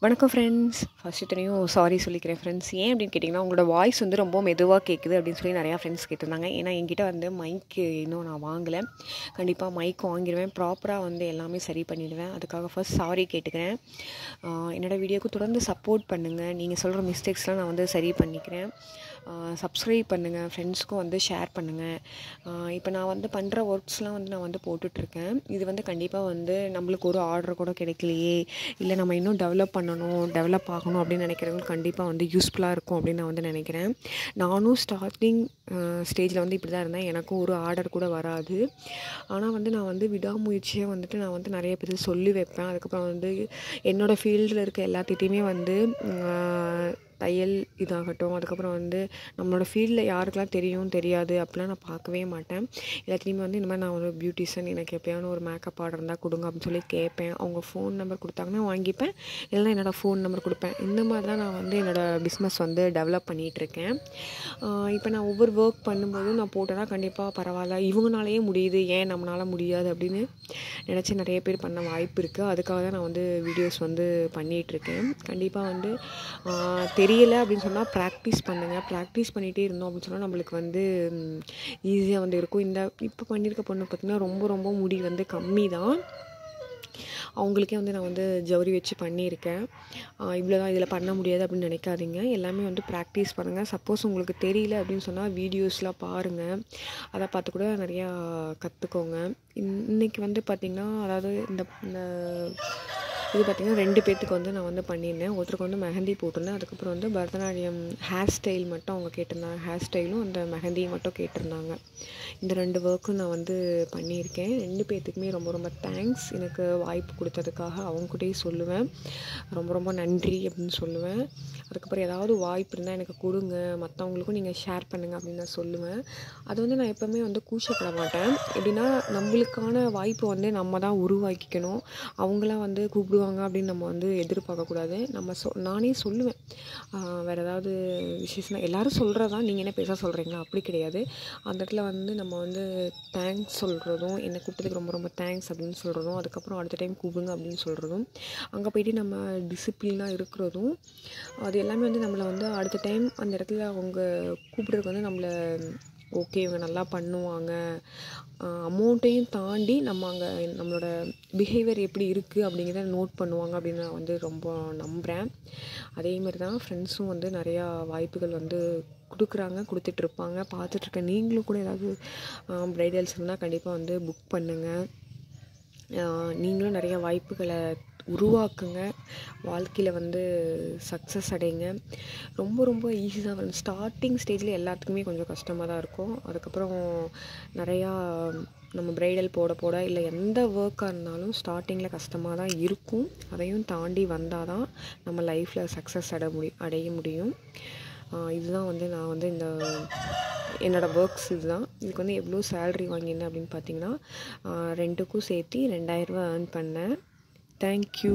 வணக்கம் friends. First இத்தனையும் sorry சொல்லிக்கிறேன் ஃப்ரெண்ட்ஸ். ஏன் அப்படின்னு கேட்டிங்கன்னா, உங்களோட வாய்ஸ் வந்து ரொம்ப மெதுவாக கேட்குது அப்படின்னு சொல்லி நிறையா ஃப்ரெண்ட்ஸ் கேட்டிருந்தாங்க. ஏன்னா என்கிட்ட வந்து மைக்கு இன்னும் நான் வாங்கலை. கண்டிப்பாக மைக் வாங்கிடுவேன், ப்ராப்பராக வந்து எல்லாமே சரி பண்ணிடுவேன். அதுக்காக ஃபர்ஸ்ட் சாரி கேட்டுக்கிறேன். என்னோடய வீடியோவுக்கு தொடர்ந்து சப்போர்ட் பண்ணுங்கள். நீங்கள் சொல்கிற மிஸ்டேக்ஸ்லாம் நான் வந்து சரி பண்ணிக்கிறேன். சப்ஸ்கிரைப் பண்ணுங்கள், ஃப்ரெண்ட்ஸ்க்கும் வந்து ஷேர் பண்ணுங்கள். இப்போ நான் வந்து பண்ணுற ஒர்க்ஸ்லாம் வந்து நான் வந்து போட்டுட்ருக்கேன். இது வந்து கண்டிப்பாக வந்து நம்மளுக்கு ஒரு ஆர்டர் கூட கிடைக்கலையே, இல்லை நம்ம இன்னும் டெவலப் ஆகணும் அப்படின்னு நினைக்கிறவங்களுக்கு கண்டிப்பாக வந்து யூஸ்ஃபுல்லாக இருக்கும் அப்படின்னு நான் வந்து நினைக்கிறேன். நானும் ஸ்டார்டிங் ஸ்டேஜில் வந்து இப்படி தான் இருந்தேன். எனக்கும் ஒரு ஆர்டர் கூட வராது. ஆனால் வந்து நான் வந்து விடாமுயற்சியாக வந்துட்டு நான் வந்து நிறைய பேர் சொல்லி வைப்பேன். அதுக்கப்புறம் வந்து என்னோடய ஃபீல்டில் இருக்க எல்லாத்திட்டையுமே வந்து தையல் இதாகட்டும், அதுக்கப்புறம் வந்து நம்மளோட ஃபீல்டில் யாருக்கெல்லாம் தெரியும் தெரியாது அப்படிலாம் நான் பார்க்கவே மாட்டேன். எல்லாத்துலேயுமே வந்து இந்த மாதிரி நான் ஒரு பியூட்டிஷியன், எனக்கு எப்போயான ஒரு மேக்கப் ஆர்டர் இருந்தால் கொடுங்க அப்படின்னு சொல்லி கேட்பேன். அவங்க ஃபோன் நம்பர் கொடுத்தாங்கன்னா வாங்கிப்பேன், இல்லைனா என்னோடய ஃபோன் நம்பர் கொடுப்பேன். இந்த மாதிரி தான் நான் வந்து என்னோடய பிஸ்னஸ் வந்து டெவலப் பண்ணிகிட்ருக்கேன். இப்போ நான் ஒவ்வொரு ஒர்க் பண்ணும்போதும் நான் போட்டேன்னா கண்டிப்பாக பரவாயில்ல, இவங்கனாலேயே முடியுது, ஏன் நம்மளால் முடியாது அப்படின்னு நினச்சி நிறைய பேர் பண்ண வாய்ப்பு இருக்குது. அதுக்காக தான் நான் வந்து வீடியோஸ் வந்து பண்ணிகிட்ருக்கேன். கண்டிப்பாக வந்து தெரியலை அப்படின்னு சொன்னால் ப்ராக்டிஸ் பண்ணுங்கள். ப்ராக்டிஸ் பண்ணிகிட்டே இருந்தோம் அப்படின்னு சொன்னால் நம்மளுக்கு வந்து ஈஸியாக வந்து இருக்கும். இப்போ பண்ணியிருக்க பொண்ணு பார்த்திங்கன்னா ரொம்ப முடி வந்து கம்மி தான். அவங்களுக்கே வந்து நான் வந்து ஜவுரி வச்சு பண்ணியிருக்கேன். இவ்வளோ தான், இதில் பண்ண முடியாது அப்படின்னு நினைக்காதீங்க. எல்லாமே வந்து ப்ராக்டிஸ் பண்ணுங்கள். சப்போஸ் உங்களுக்கு தெரியல அப்படின்னு சொன்னால் வீடியோஸ்லாம் பாருங்கள். அதை பார்த்து கூட நிறையா கற்றுக்கோங்க. இன்றைக்கி வந்து பார்த்திங்கன்னா, அதாவது இந்த இது பார்த்திங்கன்னா 2 பேர்த்துக்கு வந்து நான் வந்து பண்ணியிருந்தேன். ஒருத்தருக்கு வந்து மெஹந்தி போட்டிருந்தேன். அதுக்கப்புறம் வந்து பரதநாட்டியம் ஹேர் ஸ்டைல் மட்டும் அவங்க கேட்டிருந்தாங்க. ஹேர் ஸ்டைலும் அந்த மெஹந்தியும் மட்டும் கேட்டிருந்தாங்க. இந்த 2 ஒர்க்கும் நான் வந்து பண்ணியிருக்கேன். 2 பேர்த்துக்குமே ரொம்ப தேங்க்ஸ். எனக்கு வாய்ப்பு கொடுத்ததுக்காக அவங்ககிட்டயே சொல்லுவேன், ரொம்ப நன்றி அப்படின்னு சொல்லுவேன். அதுக்கப்புறம் ஏதாவது வாய்ப்பு இருந்தால் எனக்கு கொடுங்க, மற்றவங்களுக்கும் நீங்கள் ஷேர் பண்ணுங்கள் அப்படின்னு நான் சொல்லுவேன். அது வந்து நான் எப்போவுமே வந்து கூச்சப்பட மாட்டேன். எப்படின்னா, நம்மளுக்கான வாய்ப்பை வந்து நம்ம தான் உருவாக்கிக்கணும். அவங்களாம் வந்து கூப்பிடுவாங்க அப்படின்னு நம்ம வந்து எதிர்பார்க்கக்கூடாது. நானே சொல்லுவேன், வேறு ஏதாவது விசேஷம்னா எல்லோரும் சொல்கிறதா, நீங்கள் என்ன பேச சொல்கிறீங்களா அப்படி கிடையாது. அந்த இடத்துல வந்து நம்ம வந்து தேங்க்ஸ் சொல்கிறதும், என்னை கூப்பிட்டதுக்கு ரொம்ப தேங்க்ஸ் அப்படின்னு சொல்கிறதும், அதுக்கப்புறம் அடுத்த டைம் கூப்பிடுங்க அப்படின்னு சொல்கிறதும், அங்கே போய்ட்டு நம்ம டிசிப்ளினாக இருக்கிறதும், அது எல்லாமே வந்து நம்மளை வந்து அடுத்த டைம் அந்த இடத்துல அவங்க கூப்பிட்றதுக்கு வந்து நம்மளை ஓகே இவங்க நல்லா பண்ணுவாங்க, அமௌண்ட்டையும் தாண்டி நம்ம அங்கே நம்மளோட பிஹேவியர் எப்படி இருக்குது அப்படிங்கிறத நோட் பண்ணுவாங்க அப்படின்னு நான் வந்து ரொம்ப நம்புகிறேன். அதேமாதிரி தான் ஃப்ரெண்ட்ஸும் வந்து நிறையா வாய்ப்புகள் வந்து கொடுத்துட்ருப்பாங்க. பார்த்துட்ருக்கேன். நீங்களும் கூட ஏதாவது ப்ரைடல்ஸ் இருந்தால் கண்டிப்பாக வந்து புக் பண்ணுங்கள். நீங்களும் நிறைய வாய்ப்புகளை உருவாக்குங்க. வாழ்க்கையில் வந்து சக்ஸஸ் அடைங்க. ரொம்ப ஈஸி தான். வந்து ஸ்டார்டிங் ஸ்டேஜில் எல்லாத்துக்குமே கொஞ்சம் கஷ்டமாக தான் இருக்கும். அதுக்கப்புறம் நிறையா நம்ம ப்ரைடல் போட இல்லை எந்த ஒர்க்காக இருந்தாலும் ஸ்டார்டிங்கில் கஷ்டமாக தான் இருக்கும். அதையும் தாண்டி வந்தால் தான் நம்ம லைஃப்பில் சக்ஸஸ் அடைய முடியும். இதுதான் வந்து நான் வந்து என்னோடய ஒர்க்ஸ் இதுதான். இதுக்கு வந்து எவ்வளோ சேல்ரி வாங்கியிருந்தேன் அப்படின்னு பார்த்தீங்கன்னா, ரெண்டுக்கும் சேர்த்து 2000 ரூபா ஏர்ன் பண்ணேன். தேங்க்யூ.